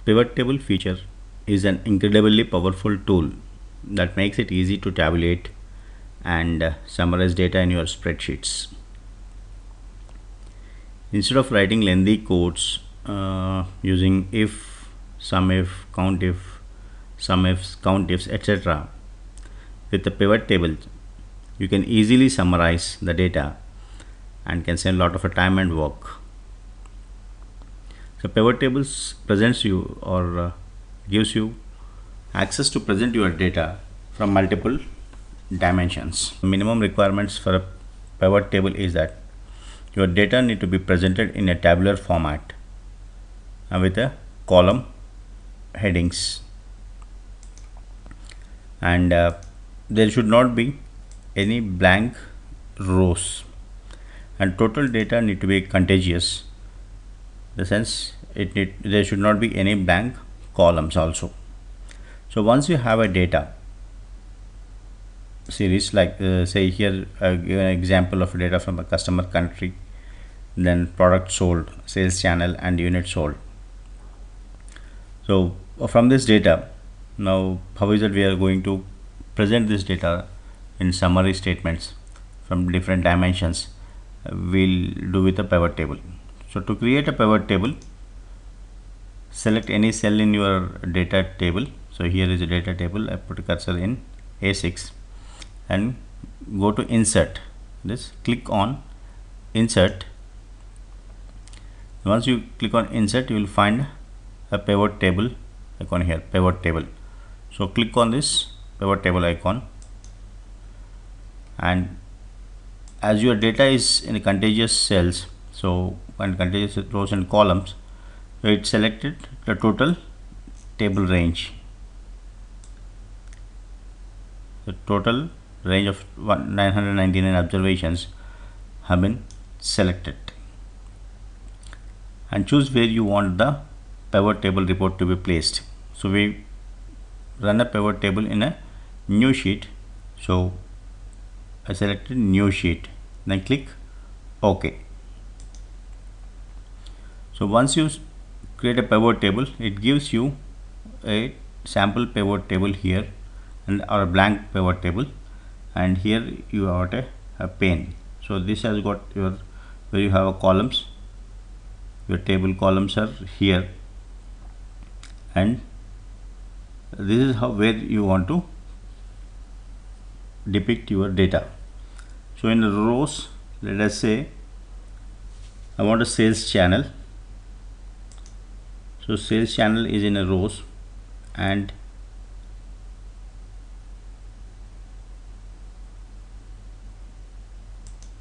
Pivot table feature is an incredibly powerful tool that makes it easy to tabulate and summarize data in your spreadsheets. Instead of writing lengthy codes using if, sum if, sum ifs, count ifs, etc., with the pivot table, you can easily summarize the data and can save a lot of time and work. So pivot tables presents you or gives you access to present your data from multiple dimensions. Minimum requirements for a pivot table is that your data need to be presented in a tabular format with a column headings, and there should not be any blank rows, and total data need to be contiguous. The sense there should not be any blank columns also. So once you have a data series, like say here give an example of data from a customer country, then product sold, sales channel, and unit sold. So from this data, now how is it we are going to present this data in summary statements from different dimensions? We'll do with a pivot table. So to create a pivot table, select any cell in your data table. So here is a data table. I put a cursor in A6 and go to insert. This click on insert. Once you click on insert, you will find a pivot table icon here, pivot table. So click on this pivot table icon, and as your data is in contiguous cells, so and contiguous rows and columns, so it selected the total table range. The total range of 999 observations have been selected, and choose where you want the pivot table report to be placed. So we run a pivot table in a new sheet. So I selected new sheet, then click OK. So once you create a pivot table, it gives you a sample pivot table here and or a blank pivot table, and here you have a pane. So this has got your where you have a columns, your table columns are here, and this is how where you want to depict your data. So in the rows, let us say I want a sales channel. So sales channel is in a rows, and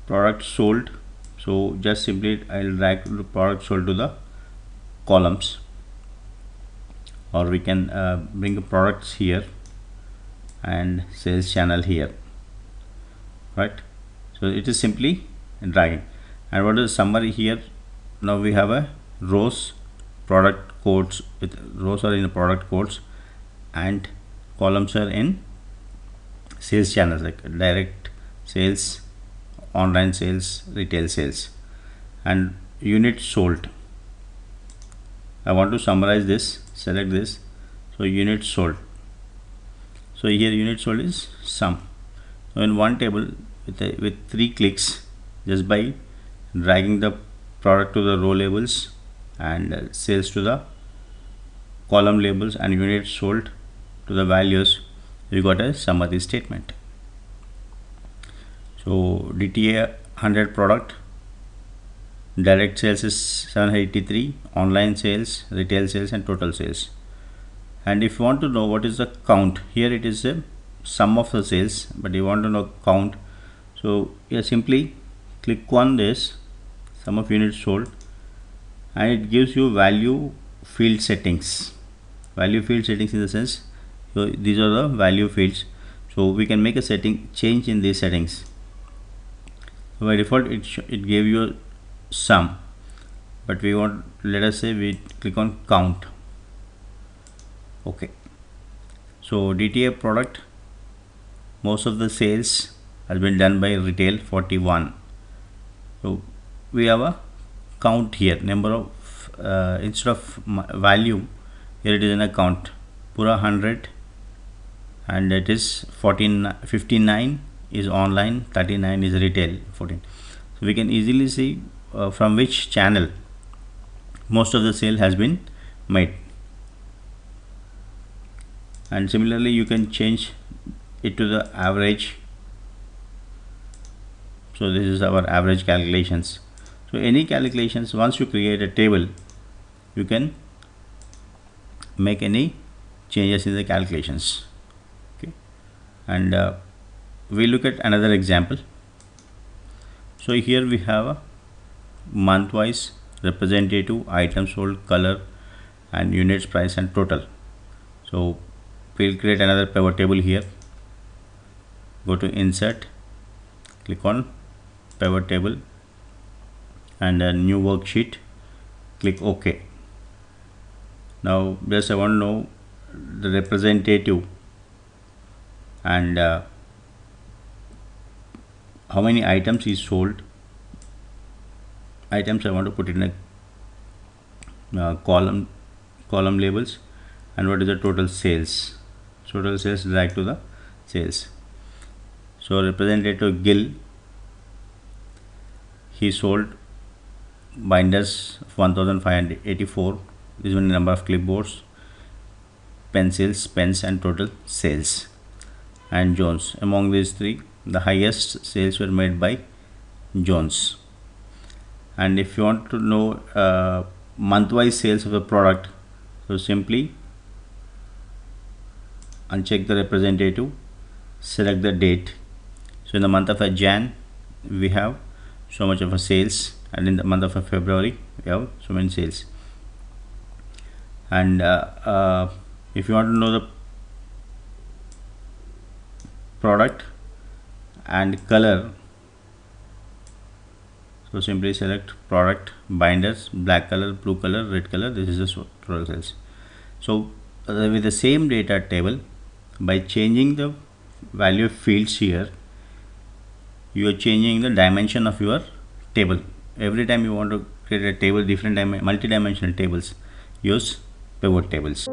product sold. So just simply I'll drag the product sold to the columns, or we can bring products here and sales channel here, right? So it is simply dragging. And what is the summary here? Now we have a rows, product codes, with rows are in the product codes and columns are in sales channels like direct sales, online sales, retail sales, and units sold. I want to summarize this, select this. So units sold. So here units sold is sum. So in one table with 3 clicks, just by dragging the product to the row labels and sales to the column labels and units sold to the values, we got a summary statement. So DTA 100 product, direct sales is 783, online sales, retail sales, and total sales. And if you want to know what is the count, here it is a sum of the sales, but you want to know count. So you simply click on this sum of units sold, and it gives you value field settings. Value field settings in the sense, so these are the value fields. So we can make a change in these settings. So by default it gave you a sum, but we want, let us say we click on count. Okay. So DTA product, most of the sales has been done by retail 41. So we have a count here, number of instead of value Here it is an account Pura 100, and it is 59 is online, 39 is retail, 14. So we can easily see from which channel most of the sale has been made. And similarly you can change it to the average. So this is our average calculations. So any calculations, once you create a table, you can make any changes in the calculations. Okay, and we look at another example. So here we have a month wise representative, items sold, color, and units, price, and total. So we'll create another pivot table here. Go to insert, click on pivot table, and a new worksheet, click OK. Now just I want to know the representative and how many items is sold. Items I want to put in a column labels, and what is the total sales. Total sales, drag to the sales. So representative Gill, he sold binders of 1584. This is the number of clipboards, pencils, pens, and total sales. And Jones, among these three, the highest sales were made by Jones. And if you want to know month-wise sales of a product, so simply uncheck the representative, select the date. So in the month of Jan, we have so much of a sales, and in the month of February, we have so many sales. And if you want to know the product and color, so simply select product, binders, black color, blue color, red color. This is the total sales. So with the same data table, by changing the value of fields here, you are changing the dimension of your table. Every time you want to create a table, different multi-dimensional tables, use pivot tables.